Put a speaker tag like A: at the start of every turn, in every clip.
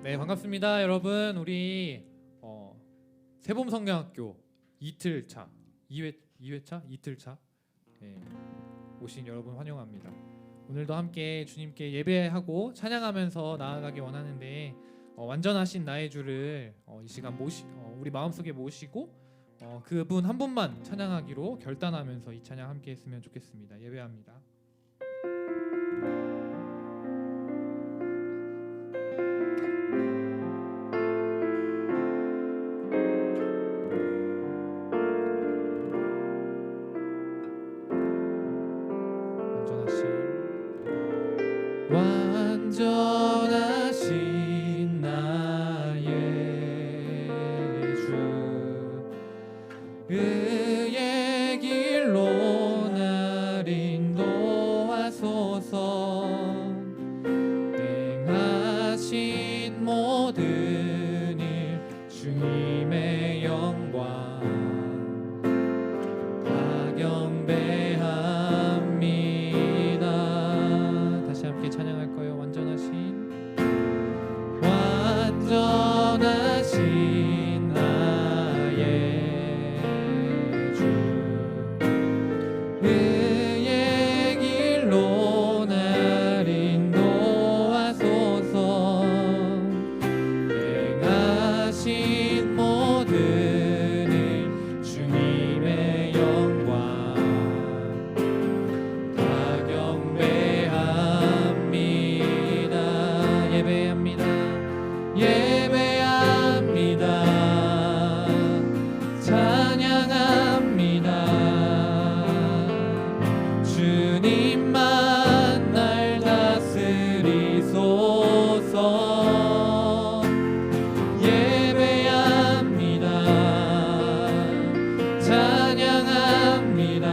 A: 네, 반갑습니다, 여러분. 우리 세봄성경학교 이틀차 2회차 이틀차 오신 여러분 환영합니다. 오늘도 함께 주님께 예배하고 찬양하면서 나아가기 원하는데 완전하신 나의 주를 이 시간 우리 마음속에 모시고 그분 한 분만 찬양하기로 결단하면서 이 찬양 함께 했으면 좋겠습니다. 예배합니다. 완전하신 나의 주 의의 길로 날 인도하소서. 행하신 모든 일 주님의 영광 다 경배합니다. 다시 함께 찬양할 거예요. 완전하신 나의 주 의의 길로 날 인도하소서. 행하신 모든 일 주님의 영광 다 경배합니다. 예배합니다. 찬양합니다. 주님만 날 다스리소서. 예배합니다. 찬양합니다.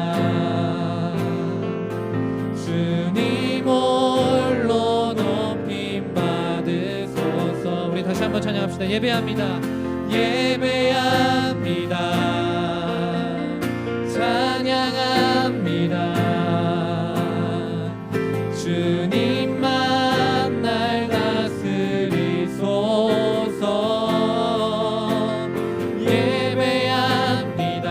A: 주님 홀로 높임 받으소서. 우리 다시 한번 찬양합시다. 예배합니다. 예배합니다. 찬양합니다. 주님만 날 다스리소서. 예배합니다.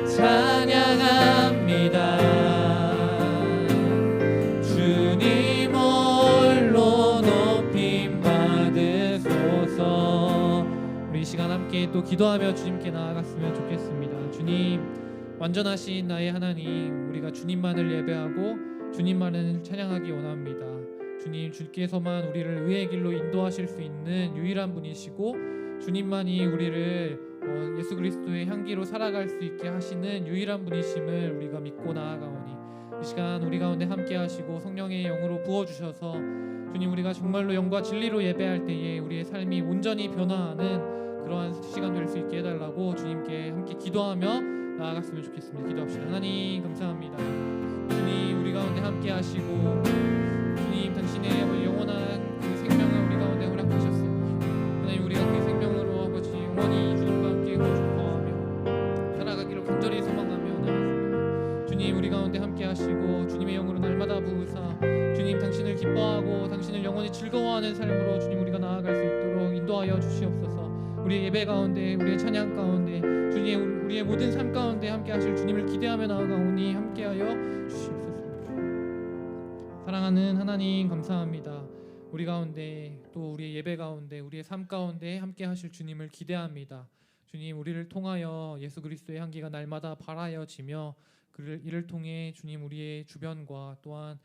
A: 찬양합니다. 주님 홀로 높임 받으소서. 우리 이 시간 함께 또 기도하며 주님께 나아갔으면 좋겠습니다. 주님, 완전하신 나의 하나님, 우리가 주님만을 예배하고 주님만을 찬양하기 원합니다. 주님, 주께서만 우리를 의의 길로 인도하실 수 있는 유일한 분이시고 주님만이 우리를 예수 그리스도의 향기로 살아갈 수 있게 하시는 유일한 분이심을 우리가 믿고 나아가오니 이 시간 우리 가운데 함께 하시고 성령의 영으로 부어주셔서 주님, 우리가 정말로 영과 진리로 예배할 때에 우리의 삶이 온전히 변화하는 그러한 시간 될 수 있게 해달라고 주님께 함께 기도하며 나아갔으면 좋겠습니다. 기도합시다. 하나님 감사합니다. 주님, 우리 가운데 함께 하시고 주님, 당신의 영원한 그 생명을 우리 가운데 허락하셨으니 하나님, 우리가 그 생명으로 아버지 영원히 주님과 함께 거하며 살아가기를 간절히 소망하며 나아갑니다. 주님, 우리 가운데 함께 하시고 주님의 영으로 날마다 부으사 주님, 당신을 기뻐하고 당신을 영원히 즐거워하는 삶으로 주님, 우리가 나아갈 수 있도록 인도하여 주시옵소서. 우리의 예배 가운데, 우리의 찬양 가운데, 주님, 우리의 모든 삶 가운데 함께 하실 주님을 기대하며 나아가오니 함께하여 주시옵소서. 사랑하는 하나님 감사합니다. 우리 가운데 또 우리의 예배 가운데, 우리의 삶 가운데 함께 하실 주님을 기대합니다. 주님, 우리를 통하여 예수 그리스도의 향기가 날마다 발하여지며 이를 통해 주님, 우리의 주변과 또한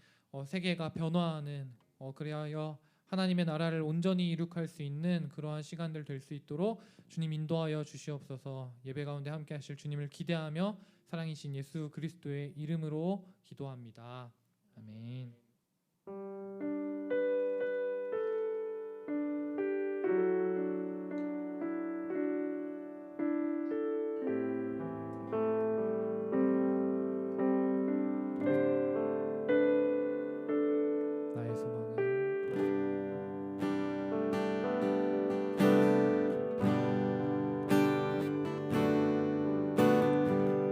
A: 세계가 변화하는 그리하여 하나님의 나라를 온전히 이룩할 수 있는 그러한 시간들 될 수 있도록 주님 인도하여 주시옵소서. 예배 가운데 함께 하실 주님을 기대하며 사랑이신 예수 그리스도의 이름으로 기도합니다. 아멘.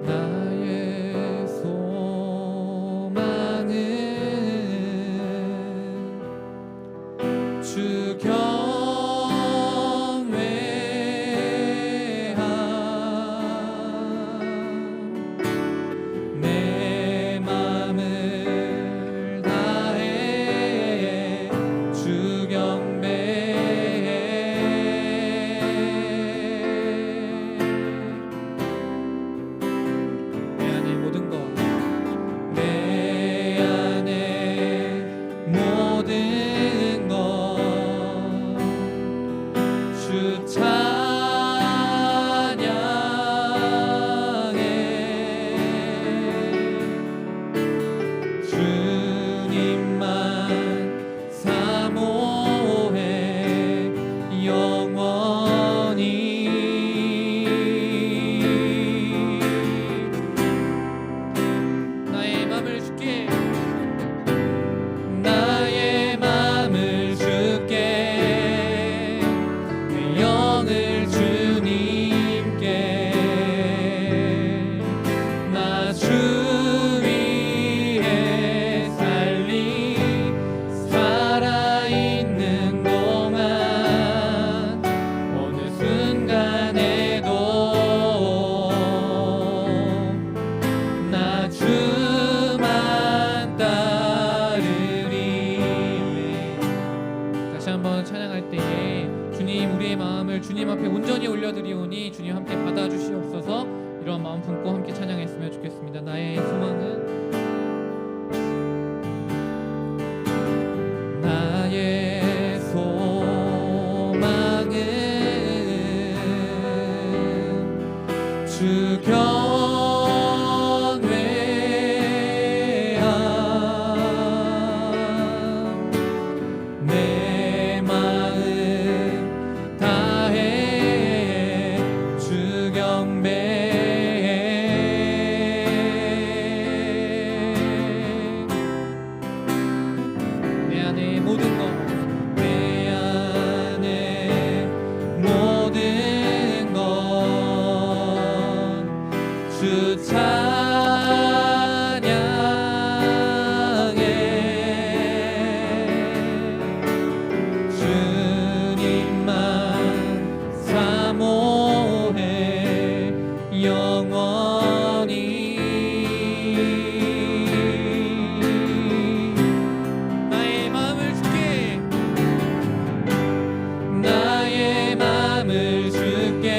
A: 나의 소망은 주 경외함 내 맘을 다해 주 경배해 내 안의 모든 것 내 안의 모든 것 주 찬양해 주님만 사모해 영원히 나의 맘을 주께 나의 맘을 주께 내 영을 주님께 나 주 위에 살리 살아있는 동안 어느 순간에도 나 주만 따르리. 다시 한번 찬양할 때에 주님 우리의 마음을 주님 앞에 온전히 올려드리오니 주님 함께 받아주시옵소서. 이런 마음 품고 함께 찬양했으면 좋겠습니다. 나의 소망은 나의 소망은 주 경외함 내 마음 다해 주 경배해 내 안의 모든 것 내 안의 모든 것 주 찬양해 주님만 사모해 영원히 나의 마음을 주께 나의 마음을 주께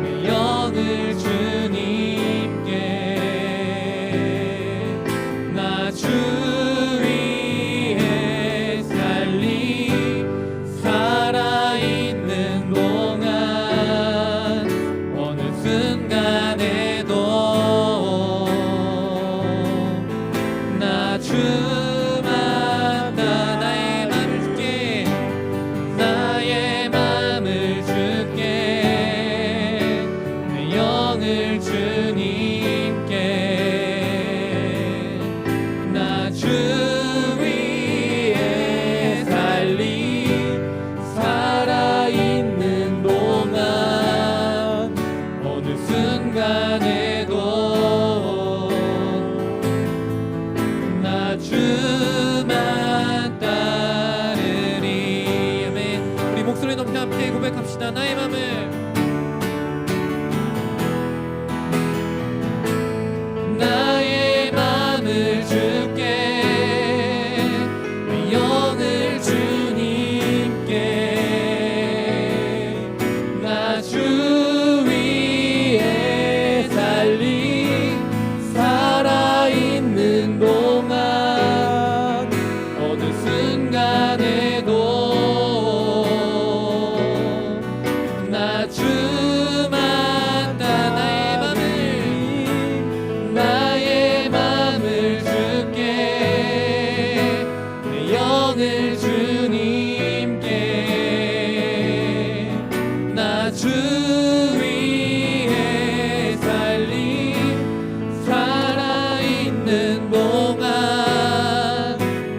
A: 내 영을 주님께 나 주 위에 살리 살아있는 동안 어느 순간에도 나 주만 다 나의 맘을 주께 나의 맘을 주께 내 영을 주님께 나 주 위에 살리 살아있는 동안 어느 순간에도 나 주만 따르리. 아멘. 우리 목소리 높이 함께 고백합시다. 나의 맘을 나의 맘을 주께 내 영을 주님께 나 주 위에 살리 살아있는 동안 어느 순간에도 나 주만 따 나의 맘을 주께 내 영을 주님께 나 주 위에 살리 살아있는 동안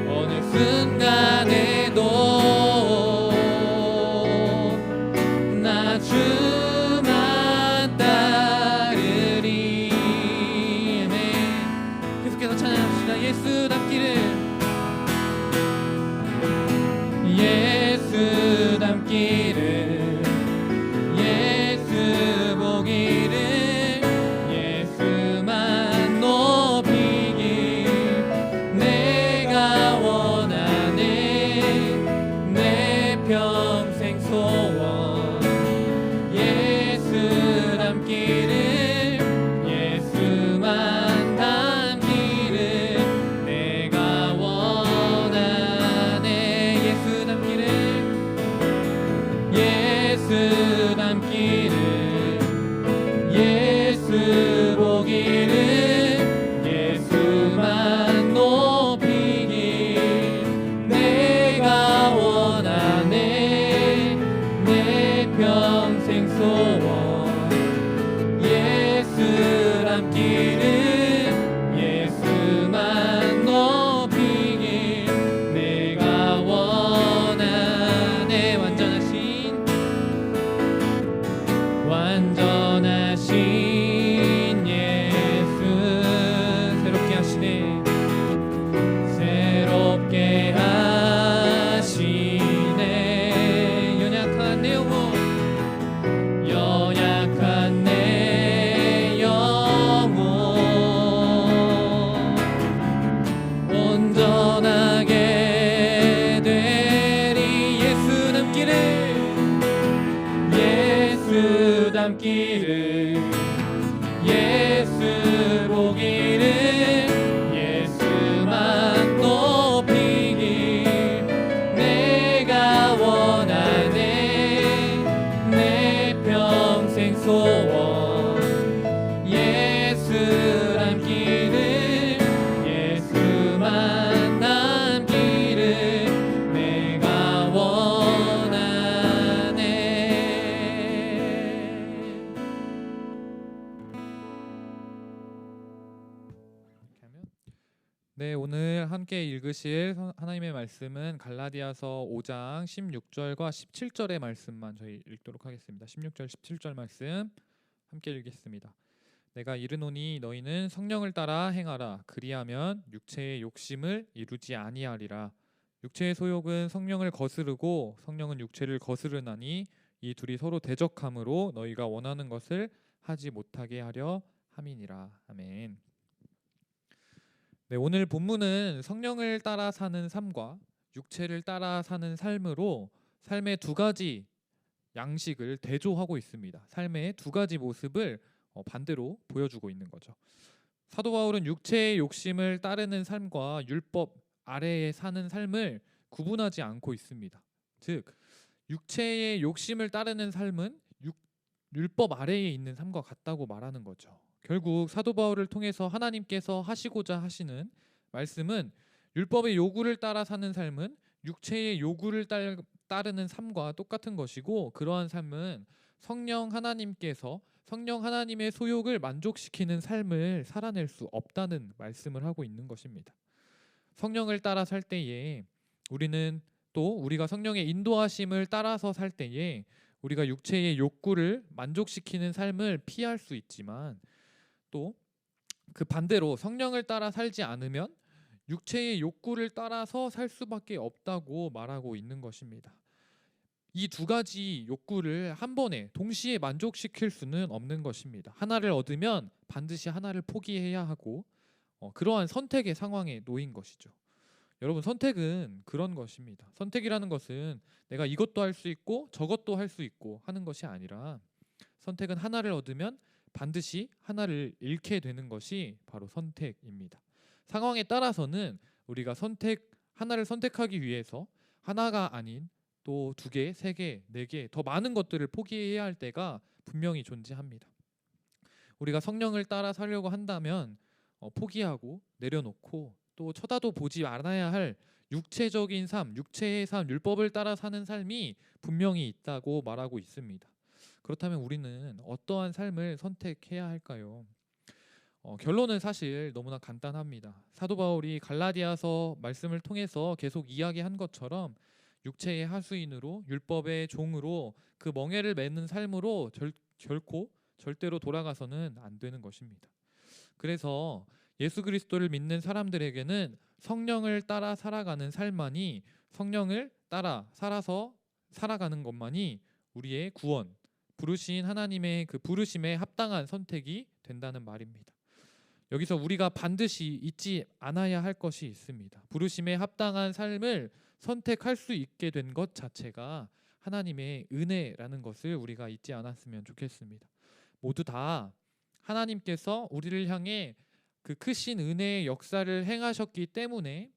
A: 어느 순간에도 나 주만 따르리. 계속해서 찬양합시다. 예수 닮기를 남기를 예수 보기를 예수만 높이길 내가 원하네 내 평생 소원 예수 남기를 예수만 남기를 내가 원하네. 네, 오늘 함께 읽으실 하나님의 말씀은 갈라디아서 5장 16절과 17절의 말씀만 저희 읽도록 하겠습니다. 16절 17절 말씀 함께 읽겠습니다. 내가 이르노니 너희는 성령을 따라 행하라. 그리하면 육체의 욕심을 이루지 아니하리라. 육체의 소욕은 성령을 거스르고 성령은 육체를 거스르나니 이 둘이 서로 대적함으로 너희가 원하는 것을 하지 못하게 하려 함이니라. 아멘. 네, 오늘 본문은 성령을 따라 사는 삶과 육체를 따라 사는 삶으로 삶의 두 가지 양식을 대조하고 있습니다. 삶의 두 가지 모습을 반대로 보여주고 있는 거죠. 사도 바울은 육체의 욕심을 따르는 삶과 율법 아래에 사는 삶을 구분하지 않고 있습니다. 즉, 육체의 욕심을 따르는 삶은 율법 아래에 있는 삶과 같다고 말하는 거죠. 결국 사도 바울을 통해서 하나님께서 하시고자 하시는 말씀은 율법의 요구를 따라 사는 삶은 육체의 요구를 따르는 삶과 똑같은 것이고, 그러한 삶은 성령 하나님의 소욕을 만족시키는 삶을 살아낼 수 없다는 말씀을 하고 있는 것입니다. 성령을 따라 살 때에 우리가 성령의 인도하심을 따라서 살 때에 우리가 육체의 욕구를 만족시키는 삶을 피할 수 있지만, 또 그 반대로 성령을 따라 살지 않으면 육체의 욕구를 따라서 살 수밖에 없다고 말하고 있는 것입니다. 이 두 가지 욕구를 한 번에 동시에 만족시킬 수는 없는 것입니다. 하나를 얻으면 반드시 하나를 포기해야 하고 그러한 선택의 상황에 놓인 것이죠. 여러분, 선택은 그런 것입니다. 선택이라는 것은 내가 이것도 할 수 있고 저것도 할 수 있고 하는 것이 아니라, 선택은 하나를 얻으면 반드시 하나를 잃게 되는 것이 바로 선택입니다. 상황에 따라서는 우리가 하나를 선택하기 위해서 하나가 아닌 또 2개, 3개, 4개 더 많은 것들을 포기해야 할 때가 분명히 존재합니다. 우리가 성령을 따라 살려고 한다면 포기하고 내려놓고 또 쳐다도 보지 않아야 할 육체적인 삶, 육체의 삶, 율법을 따라 사는 삶이 분명히 있다고 말하고 있습니다. 그렇다면 우리는 어떠한 삶을 선택해야 할까요? 결론은 사실 너무나 간단합니다. 사도 바울이 갈라디아서 말씀을 통해서 계속 이야기한 것처럼 육체의 하수인으로, 율법의 종으로, 그 멍에를 매는 삶으로 결코 절대로 돌아가서는 안 되는 것입니다. 그래서 예수 그리스도를 믿는 사람들에게는 성령을 따라 살아가는 삶만이, 성령을 따라 살아가는 것만이 우리의 구원, 부르신 하나님의 그 부르심에 합당한 선택이 된다는 말입니다. 여기서 우리가 반드시 잊지 않아야 할 것이 있습니다. 부르심에 합당한 삶을 선택할 수 있게 된 것 자체가 하나님의 은혜라는 것을 우리가 잊지 않았으면 좋겠습니다. 모두 다 하나님께서 우리를 향해 그 크신 은혜의 역사를 행하셨기 때문에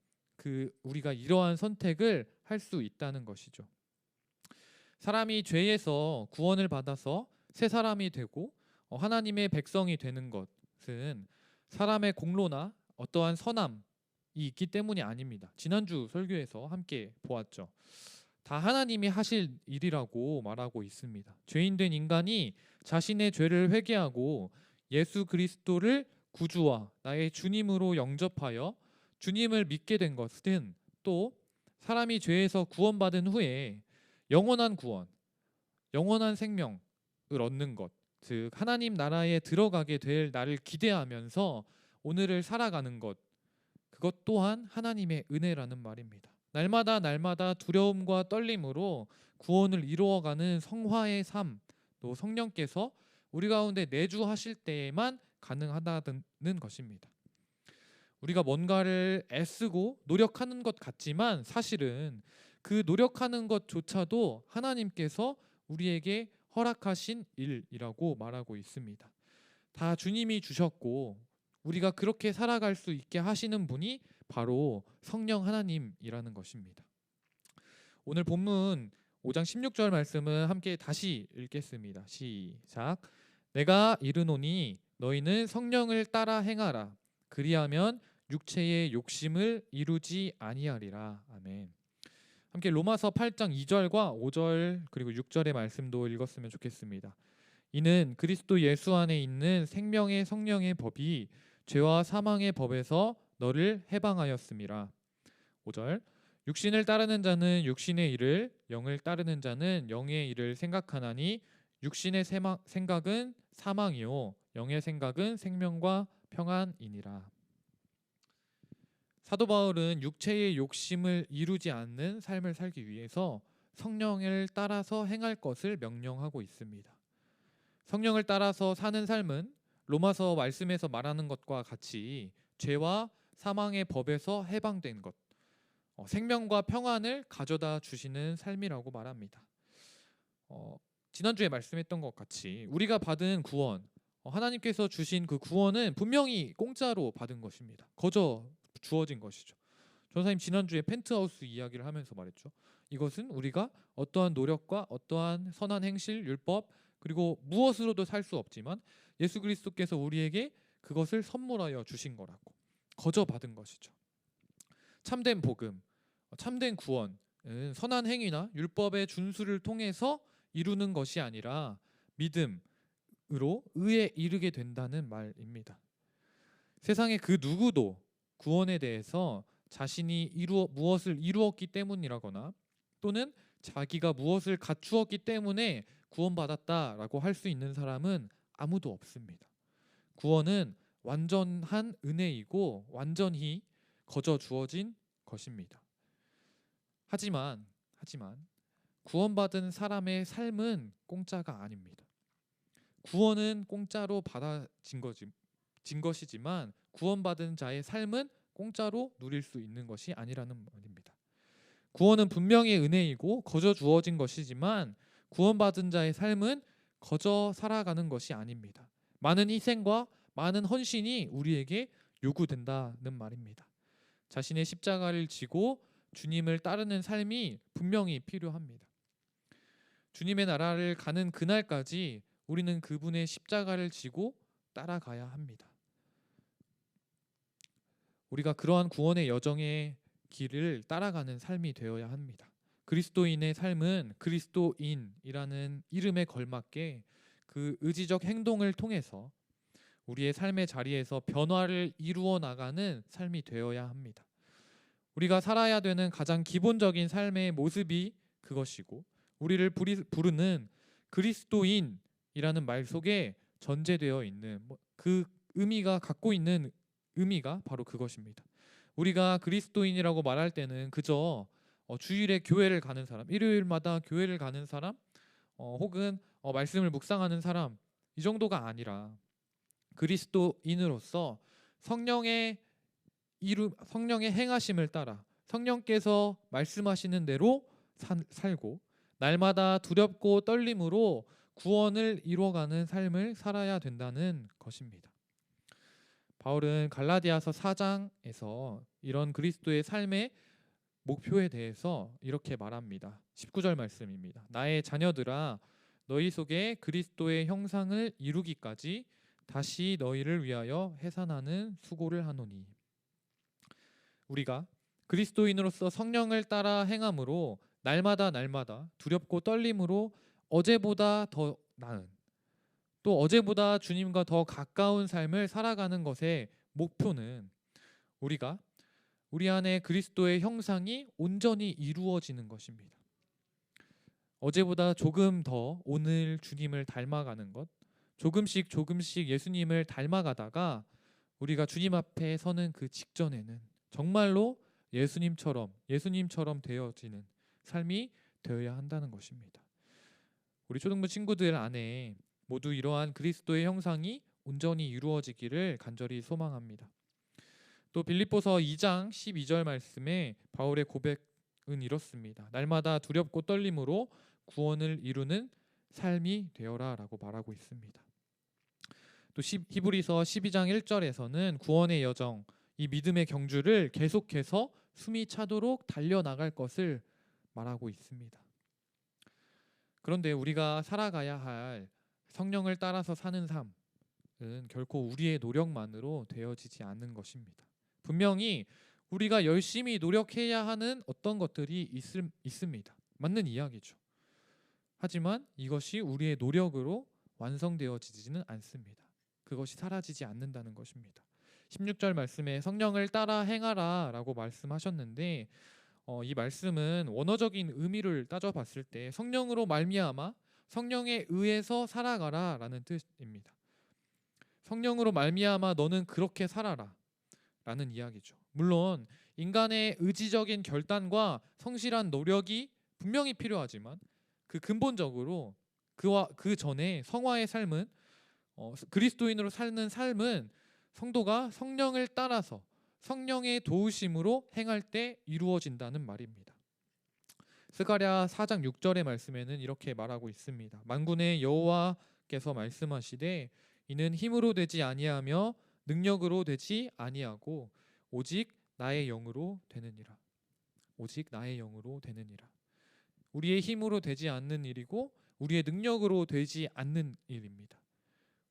A: 우리가 이러한 선택을 할 수 있다는 것이죠. 사람이 죄에서 구원을 받아서 새 사람이 되고 하나님의 백성이 되는 것은 사람의 공로나 어떠한 선함이 있기 때문이 아닙니다. 지난주 설교에서 함께 보았죠. 다 하나님이 하실 일이라고 말하고 있습니다. 죄인된 인간이 자신의 죄를 회개하고 예수 그리스도를 구주와 나의 주님으로 영접하여 주님을 믿게 된 것은, 또 사람이 죄에서 구원받은 후에 영원한 구원, 영원한 생명을 얻는 것, 즉 하나님 나라에 들어가게 될 나를 기대하면서 오늘을 살아가는 것, 그것 또한 하나님의 은혜라는 말입니다. 날마다 두려움과 떨림으로 구원을 이루어가는 성화의 삶, 또 성령께서 우리 가운데 내주하실 때에만 가능하다는 것입니다. 우리가 뭔가를 애쓰고 노력하는 것 같지만 사실은 그 노력하는 것조차도 하나님께서 우리에게 허락하신 일이라고 말하고 있습니다. 다 주님이 주셨고 우리가 그렇게 살아갈 수 있게 하시는 분이 바로 성령 하나님이라는 것입니다. 오늘 본문 5장 16절 말씀을 함께 다시 읽겠습니다. 시작. 내가 이르노니 너희는 성령을 따라 행하라. 그리하면 육체의 욕심을 이루지 아니하리라. 아멘. 함께 로마서 8장 2절과 5절 그리고 6절의 말씀도 읽었으면 좋겠습니다. 이는 그리스도 예수 안에 있는 생명의 성령의 법이 죄와 사망의 법에서 너를 해방하였음이라. 5절. 육신을 따르는 자는 육신의 일을, 영을 따르는 자는 영의 일을 생각하나니 육신의 생각은 사망이요 영의 생각은 생명과 평안이니라. 사도 바울은 육체의 욕심을 이루지 않는 삶을 살기 위해서 성령을 따라서 행할 것을 명령하고 있습니다. 성령을 따라서 사는 삶은 로마서 말씀에서 말하는 것과 같이 죄와 사망의 법에서 해방된 것, 생명과 평안을 가져다 주시는 삶이라고 말합니다. 지난주에 말씀했던 것 같이 우리가 받은 구원, 하나님께서 주신 그 구원은 분명히 공짜로 받은 것입니다. 거저 주어진 것이죠. 전사님 지난주에 펜트하우스 이야기를 하면서 말했죠. 이것은 우리가 어떠한 노력과 어떠한 선한 행실, 율법 그리고 무엇으로도 살 수 없지만 예수 그리스도께서 우리에게 그것을 선물하여 주신 거라고, 거저 받은 것이죠. 참된 복음, 참된 구원은 선한 행위나 율법의 준수를 통해서 이루는 것이 아니라 믿음으로 의에 이르게 된다는 말입니다. 세상의 그 누구도 구원에 대해서 자신이 무엇을 이루었기 때문이라거나 또는 자기가 무엇을 갖추었기 때문에 구원받았다라고 할 수 있는 사람은 아무도 없습니다. 구원은 완전한 은혜이고 완전히 거저 주어진 것입니다. 하지만 구원받은 사람의 삶은 공짜가 아닙니다. 구원은 공짜로 받아진 것이지만 구원받은 자의 삶은 공짜로 누릴 수 있는 것이 아니라는 말입니다. 구원은 분명히 은혜이고 거저 주어진 것이지만 구원받은 자의 삶은 거저 살아가는 것이 아닙니다. 많은 희생과 많은 헌신이 우리에게 요구된다는 말입니다. 자신의 십자가를 지고 주님을 따르는 삶이 분명히 필요합니다. 주님의 나라를 가는 그날까지 우리는 그분의 십자가를 지고 따라가야 합니다. 우리가 그러한 구원의 여정의 길을 따라가는 삶이 되어야 합니다. 그리스도인의 삶은 그리스도인이라는 이름에 걸맞게 그 의지적 행동을 통해서 우리의 삶의 자리에서 변화를 이루어 나가는 삶이 되어야 합니다. 우리가 살아야 되는 가장 기본적인 삶의 모습이 그것이고 우리를 부르는 그리스도인이라는 말 속에 전제되어 있는 그 의미가 갖고 있는 의미가 바로 그것입니다. 우리가 그리스도인이라고 말할 때는 그저 주일에 교회를 가는 사람, 일요일마다 교회를 가는 사람, 혹은 말씀을 묵상하는 사람, 이 정도가 아니라 그리스도인으로서 성령의 행하심을 따라 성령께서 말씀하시는 대로 살고 날마다 두렵고 떨림으로 구원을 이루어가는 삶을 살아야 된다는 것입니다. 바울은 갈라디아서 4장에서 이런 그리스도의 삶의 목표에 대해서 이렇게 말합니다. 19절 말씀입니다. 나의 자녀들아 너희 속에 그리스도의 형상을 이루기까지 다시 너희를 위하여 해산하는 수고를 하노니. 우리가 그리스도인으로서 성령을 따라 행함으로 날마다 두렵고 떨림으로 어제보다 더 나은, 또 어제보다 주님과 더 가까운 삶을 살아가는 것의 목표는 우리가 우리 안에 그리스도의 형상이 온전히 이루어지는 것입니다. 어제보다 조금 더 오늘 주님을 닮아가는 것, 조금씩 예수님을 닮아가다가 우리가 주님 앞에 서는 그 직전에는 정말로 예수님처럼 되어지는 삶이 되어야 한다는 것입니다. 우리 초등부 친구들 안에 모두 이러한 그리스도의 형상이 온전히 이루어지기를 간절히 소망합니다. 또 빌립보서 2장 12절 말씀에 바울의 고백은 이렇습니다. 날마다 두렵고 떨림으로 구원을 이루는 삶이 되어라라고 말하고 있습니다. 또 히브리서 12장 1절에서는 구원의 여정, 이 믿음의 경주를 계속해서 숨이 차도록 달려나갈 것을 말하고 있습니다. 그런데 우리가 살아가야 할 성령을 따라서 사는 삶은 결코 우리의 노력만으로 되어지지 않는 것입니다. 분명히 우리가 열심히 노력해야 하는 어떤 것들이 있습니다. 맞는 이야기죠. 하지만 이것이 우리의 노력으로 완성되어지지는 않습니다. 그것이 사라지지 않는다는 것입니다. 16절 말씀에 성령을 따라 행하라 라고 말씀하셨는데 이 말씀은 원어적인 의미를 따져봤을 때 성령으로 말미암아 성령에 의해서 살아가라 라는 뜻입니다. 성령으로 말미암아 너는 그렇게 살아라 라는 이야기죠. 물론 인간의 의지적인 결단과 성실한 노력이 분명히 필요하지만 그 근본적으로 그와 그 전에 성화의 삶은 그리스도인으로 사는 삶은 성도가 성령을 따라서 성령의 도우심으로 행할 때 이루어진다는 말입니다. 스가랴 4장 6절의 말씀에는 이렇게 말하고 있습니다. 만군의 여호와께서 말씀하시되 이는 힘으로 되지 아니하며 능력으로 되지 아니하고 오직 나의 영으로 되느니라. 오직 나의 영으로 되느니라. 우리의 힘으로 되지 않는 일이고 우리의 능력으로 되지 않는 일입니다.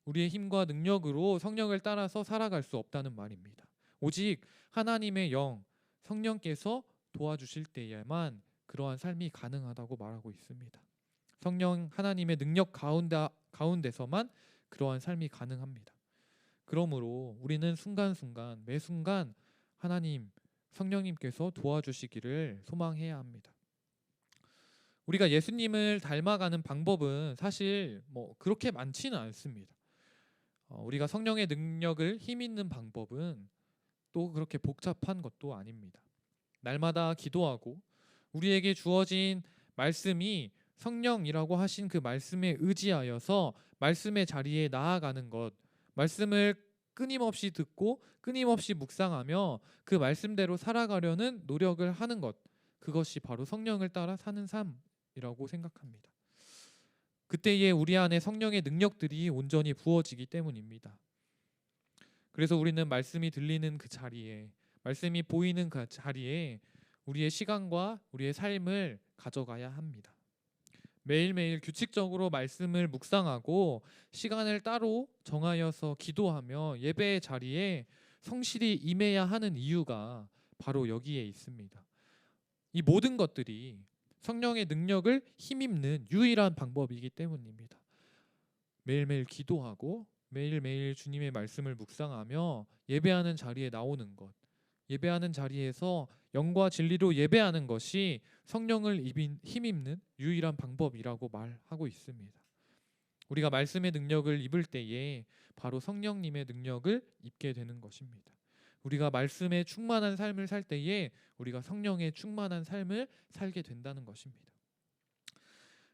A: 우리의 힘과 능력으로 성령을 따라서 살아갈 수 없다는 말입니다. 오직 하나님의 영, 성령께서 도와주실 때에만 그러한 삶이 가능하다고 말하고 있습니다. 성령 하나님의 능력 가운데서만 그러한 삶이 가능합니다. 그러므로 우리는 순간순간 매 순간 하나님, 성령님께서 도와주시기를 소망해야 합니다. 우리가 예수님을 닮아가는 방법은 사실 그렇게 많지는 않습니다. 우리가 성령의 능력을 힘있는 방법은 또 그렇게 복잡한 것도 아닙니다. 날마다 기도하고 우리에게 주어진 말씀이 성령이라고 하신 그 말씀에 의지하여서 말씀의 자리에 나아가는 것, 말씀을 끊임없이 듣고 끊임없이 묵상하며 그 말씀대로 살아가려는 노력을 하는 것, 그것이 바로 성령을 따라 사는 삶이라고 생각합니다. 그때에 우리 안에 성령의 능력들이 온전히 부어지기 때문입니다. 그래서 우리는 말씀이 들리는 그 자리에, 말씀이 보이는 그 자리에 우리의 시간과 우리의 삶을 가져가야 합니다. 매일매일 규칙적으로 말씀을 묵상하고 시간을 따로 정하여서 기도하며 예배의 자리에 성실히 임해야 하는 이유가 바로 여기에 있습니다. 이 모든 것들이 성령의 능력을 힘입는 유일한 방법이기 때문입니다. 매일매일 기도하고 매일매일 주님의 말씀을 묵상하며 예배하는 자리에 나오는 것, 예배하는 자리에서 영과 진리로 예배하는 것이 성령을 힘입는 유일한 방법이라고 말하고 있습니다. 우리가 말씀의 능력을 입을 때에 바로 성령님의 능력을 입게 되는 것입니다. 우리가 말씀에 충만한 삶을 살 때에 우리가 성령의 충만한 삶을 살게 된다는 것입니다.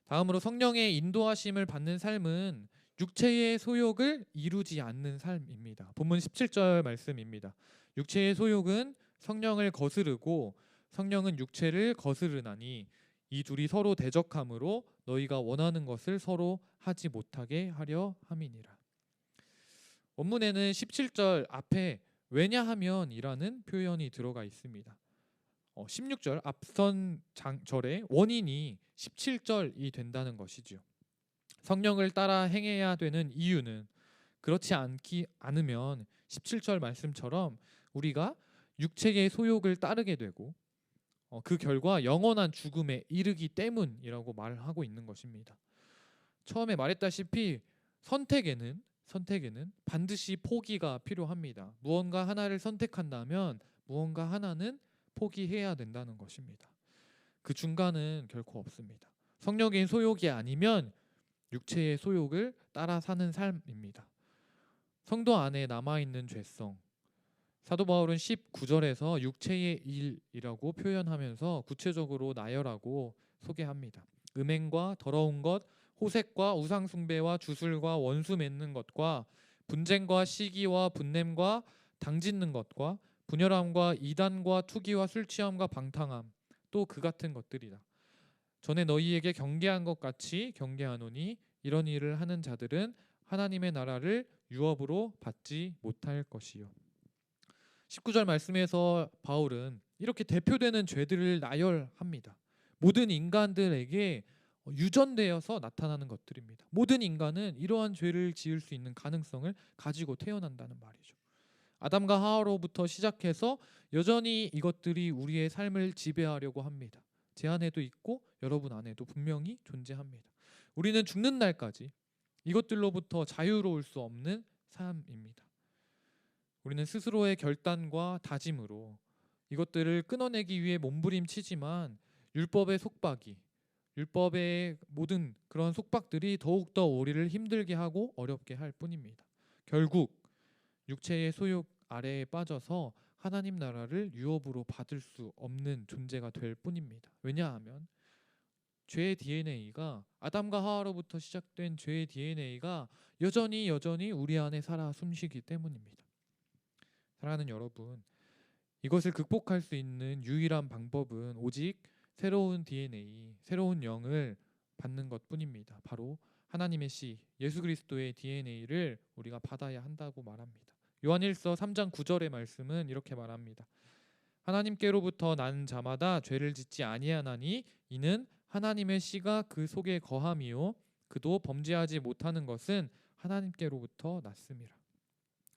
A: 다음으로 성령의 인도하심을 받는 삶은 육체의 소욕을 이루지 않는 삶입니다. 본문 17절 말씀입니다. 육체의 소욕은 성령을 거스르고 성령은 육체를 거스르나니 이 둘이 서로 대적함으로 너희가 원하는 것을 서로 하지 못하게 하려 함이니라. 원문에는 17절 앞에 왜냐하면이라는 표현이 들어가 있습니다. 16절 앞선 절의 원인이 17절이 된다는 것이죠. 성령을 따라 행해야 되는 이유는 그렇지 않으면 17절 말씀처럼 우리가 육체의 소욕을 따르게 되고 그 결과 영원한 죽음에 이르기 때문이라고 말하고 있는 것입니다. 처음에 말했다시피 선택에는 반드시 포기가 필요합니다. 무언가 하나를 선택한다면 무언가 하나는 포기해야 된다는 것입니다. 그 중간은 결코 없습니다. 성령의 소욕이 아니면 육체의 소욕을 따라 사는 삶입니다. 성도 안에 남아있는 죄성, 사도 바울은 19절에서 육체의 일이라고 표현하면서 구체적으로 나열하고 소개합니다. 음행과 더러운 것, 호색과 우상숭배와 주술과 원수 맺는 것과 분쟁과 시기와 분냄과 당짓는 것과 분열함과 이단과 투기와 술취함과 방탕함, 또 그 같은 것들이다. 전에 너희에게 경계한 것 같이 경계하노니 이런 일을 하는 자들은 하나님의 나라를 유업으로 받지 못할 것이요. 19절 말씀에서 바울은 이렇게 대표되는 죄들을 나열합니다. 모든 인간들에게 유전되어서 나타나는 것들입니다. 모든 인간은 이러한 죄를 지을 수 있는 가능성을 가지고 태어난다는 말이죠. 아담과 하와로부터 시작해서 여전히 이것들이 우리의 삶을 지배하려고 합니다. 제 안에도 있고 여러분 안에도 분명히 존재합니다. 우리는 죽는 날까지 이것들로부터 자유로울 수 없는 삶입니다. 우리는 스스로의 결단과 다짐으로 이것들을 끊어내기 위해 몸부림치지만 율법의 속박이, 율법의 모든 그런 속박들이 더욱더 우리를 힘들게 하고 어렵게 할 뿐입니다. 결국 육체의 소욕 아래에 빠져서 하나님 나라를 유업으로 받을 수 없는 존재가 될 뿐입니다. 왜냐하면 죄의 DNA가 아담과 하와로부터 시작된 죄의 DNA가 여전히 우리 안에 살아 숨쉬기 때문입니다. 사랑하는 여러분, 이것을 극복할 수 있는 유일한 방법은 오직 새로운 DNA, 새로운 영을 받는 것뿐입니다. 바로 하나님의 씨, 예수 그리스도의 DNA를 우리가 받아야 한다고 말합니다. 요한일서 3장 9절의 말씀은 이렇게 말합니다. 하나님께로부터 난 자마다 죄를 짓지 아니하나니 이는 하나님의 씨가 그 속에 거함이요 그도 범죄하지 못하는 것은 하나님께로부터 났음이라.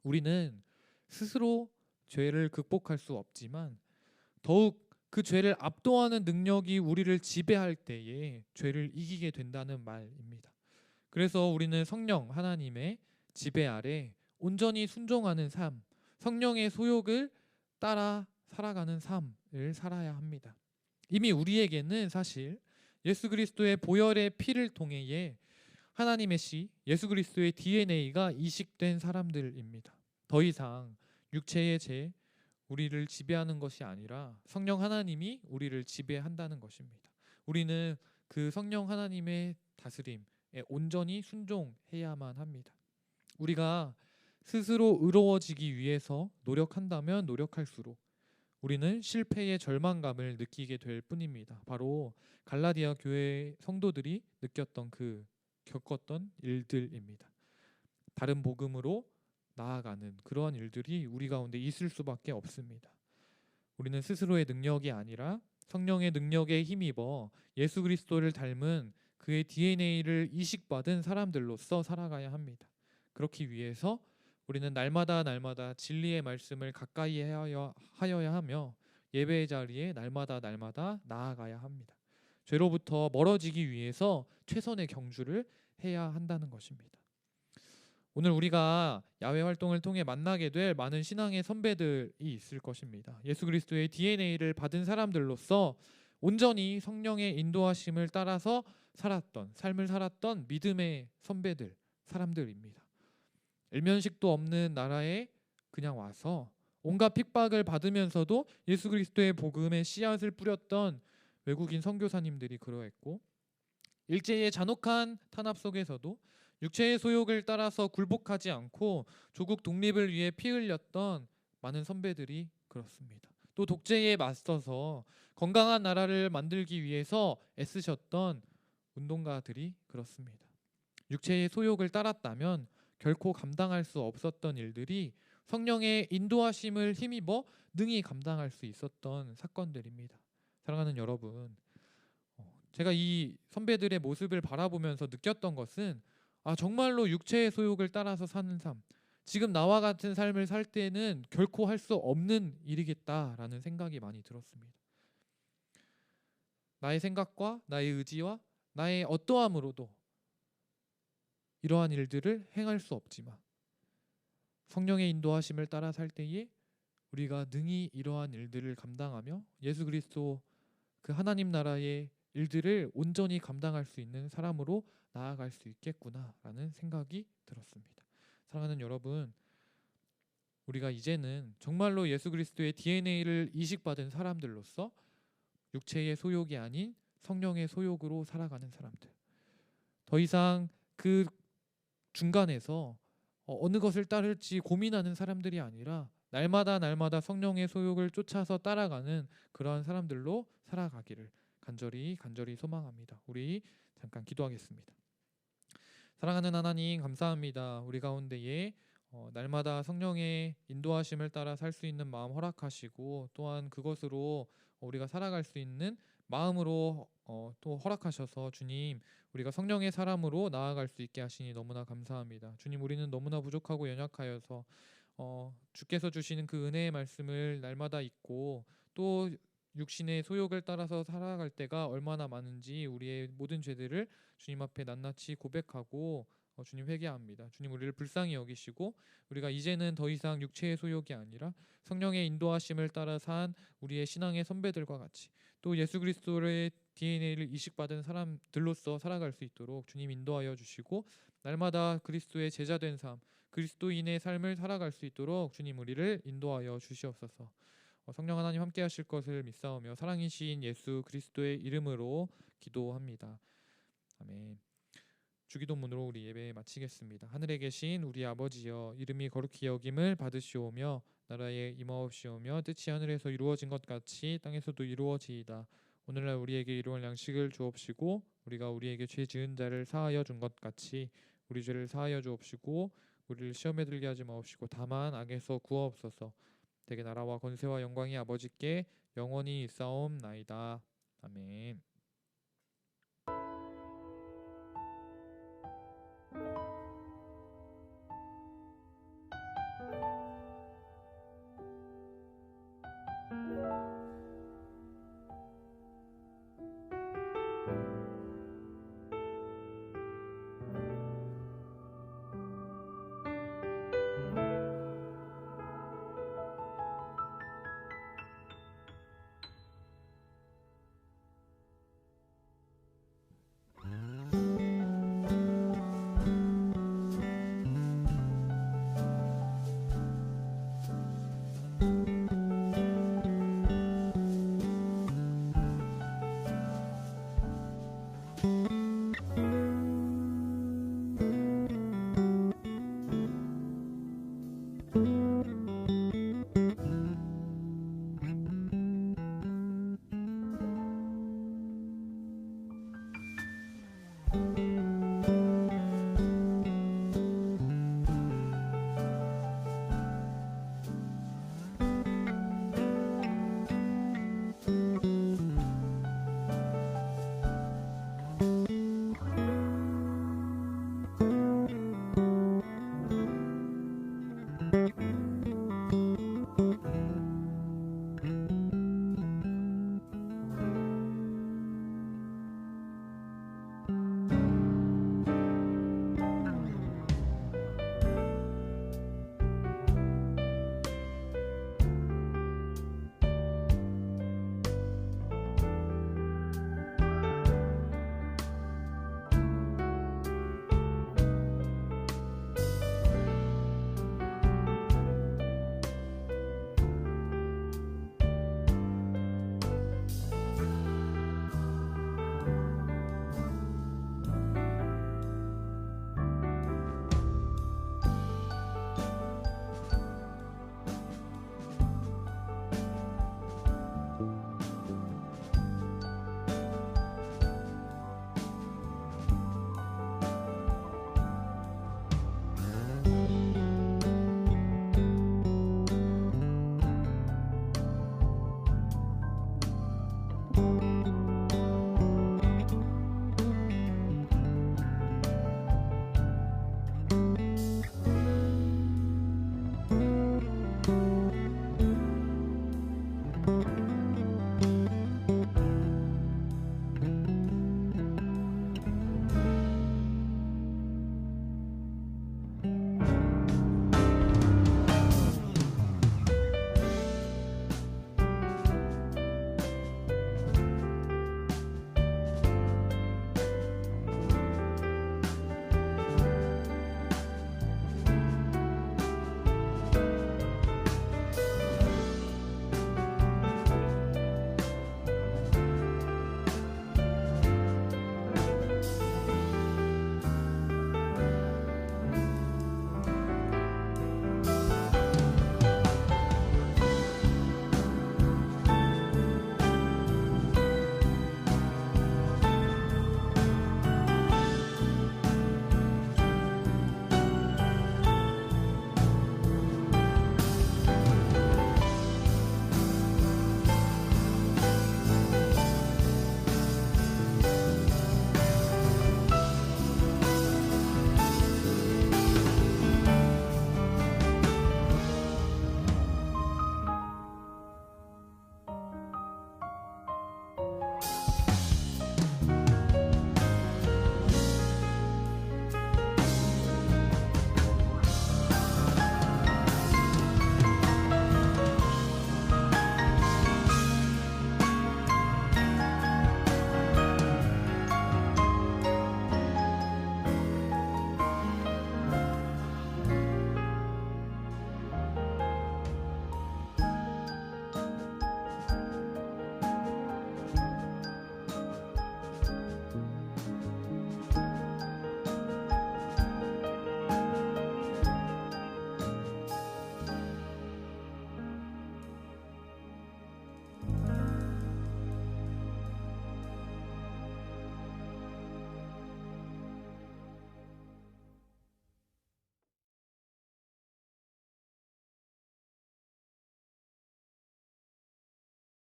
A: 우리는 스스로 죄를 극복할 수 없지만 더욱 그 죄를 압도하는 능력이 우리를 지배할 때에 죄를 이기게 된다는 말입니다. 그래서 우리는 성령 하나님의 지배 아래 온전히 순종하는 삶, 성령의 소욕을 따라 살아가는 삶을 살아야 합니다. 이미 우리에게는 사실 예수 그리스도의 보혈의 피를 통해 하나님의 씨, 예수 그리스도의 DNA가 이식된 사람들입니다. 더 이상 육체의 죄, 우리를 지배하는 것이 아니라 성령 하나님이 우리를 지배한다는 것입니다. 우리는 그 성령 하나님의 다스림에 온전히 순종해야만 합니다. 우리가 스스로 의로워지기 위해서 노력한다면 노력할수록 우리는 실패의 절망감을 느끼게 될 뿐입니다. 바로 갈라디아 교회 성도들이 느꼈던 겪었던 일들입니다. 다른 복음으로 나아가는 그러한 일들이 우리 가운데 있을 수밖에 없습니다. 우리는 스스로의 능력이 아니라 성령의 능력에 힘입어 예수 그리스도를 닮은 그의 DNA를 이식받은 사람들로서 살아가야 합니다. 그렇기 위해서 우리는 날마다 진리의 말씀을 가까이 하여야 하며 예배의 자리에 날마다 나아가야 합니다. 죄로부터 멀어지기 위해서 최선의 경주를 해야 한다는 것입니다. 오늘 우리가 야외 활동을 통해 만나게 될 많은 신앙의 선배들이 있을 것입니다. 예수 그리스도의 DNA를 받은 사람들로서 온전히 성령의 인도하심을 따라서 삶을 살았던 믿음의 선배들, 사람들입니다. 일면식도 없는 나라에 그냥 와서 온갖 핍박을 받으면서도 예수 그리스도의 복음의 씨앗을 뿌렸던 외국인 선교사님들이 그러했고, 일제의 잔혹한 탄압 속에서도 육체의 소욕을 따라서 굴복하지 않고 조국 독립을 위해 피 흘렸던 많은 선배들이 그렇습니다. 또 독재에 맞서서 건강한 나라를 만들기 위해서 애쓰셨던 운동가들이 그렇습니다. 육체의 소욕을 따랐다면 결코 감당할 수 없었던 일들이 성령의 인도하심을 힘입어 능히 감당할 수 있었던 사건들입니다. 사랑하는 여러분, 제가 이 선배들의 모습을 바라보면서 느꼈던 것은 정말로 육체의 소욕을 따라서 사는 삶, 지금 나와 같은 삶을 살 때는 결코 할 수 없는 일이겠다라는 생각이 많이 들었습니다. 나의 생각과 나의 의지와 나의 어떠함으로도 이러한 일들을 행할 수 없지만 성령의 인도하심을 따라 살 때에 우리가 능히 이러한 일들을 감당하며 예수 그리스도 그 하나님 나라의 일들을 온전히 감당할 수 있는 사람으로 나아갈 수 있겠구나라는 생각이 들었습니다. 사랑하는 여러분, 우리가 이제는 정말로 예수 그리스도의 DNA를 이식받은 사람들로서 육체의 소욕이 아닌 성령의 소욕으로 살아가는 사람들, 더 이상 그 중간에서 어느 것을 따를지 고민하는 사람들이 아니라 날마다 성령의 소욕을 쫓아서 따라가는 그러한 사람들로 살아가기를 간절히 소망합니다. 우리 잠깐 기도하겠습니다. 사랑하는 하나님, 감사합니다. 우리 가운데에 날마다 성령의 인도하심을 따라 살 수 있는 마음 허락하시고, 또한 그것으로 우리가 살아갈 수 있는 마음으로 또 허락하셔서 주님, 우리가 성령의 사람으로 나아갈 수 있게 하시니 너무나 감사합니다. 주님, 우리는 너무나 부족하고 연약하여서 주께서 주시는 그 은혜의 말씀을 날마다 읽고 또 육신의 소욕을 따라서 살아갈 때가 얼마나 많은지 우리의 모든 죄들을 주님 앞에 낱낱이 고백하고 주님 회개합니다. 주님, 우리를 불쌍히 여기시고 우리가 이제는 더 이상 육체의 소욕이 아니라 성령의 인도하심을 따라 산 우리의 신앙의 선배들과 같이 또 예수 그리스도의 DNA를 이식받은 사람들로서 살아갈 수 있도록 주님 인도하여 주시고, 날마다 그리스도의 제자된 삶, 그리스도인의 삶을 살아갈 수 있도록 주님 우리를 인도하여 주시옵소서. 성령 하나님 함께 하실 것을 믿사오며 사랑이신 예수 그리스도의 이름으로 기도합니다. 아멘. 주기도문으로 우리 예배 마치겠습니다. 하늘에 계신 우리 아버지여, 이름이 거룩히 여김을 받으시오며 나라에 임하옵시오며 뜻이 하늘에서 이루어진 것 같이 땅에서도 이루어지이다. 오늘날 우리에게 일용할 양식을 주옵시고 우리가 우리에게 죄 지은 자를 사하여 준 것 같이 우리 죄를 사하여 주옵시고 우리를 시험에 들게 하지 마옵시고 다만 악에서 구하옵소서. 대개 나라와 권세와 영광이 아버지께 영원히 있사옵나이다. 아멘.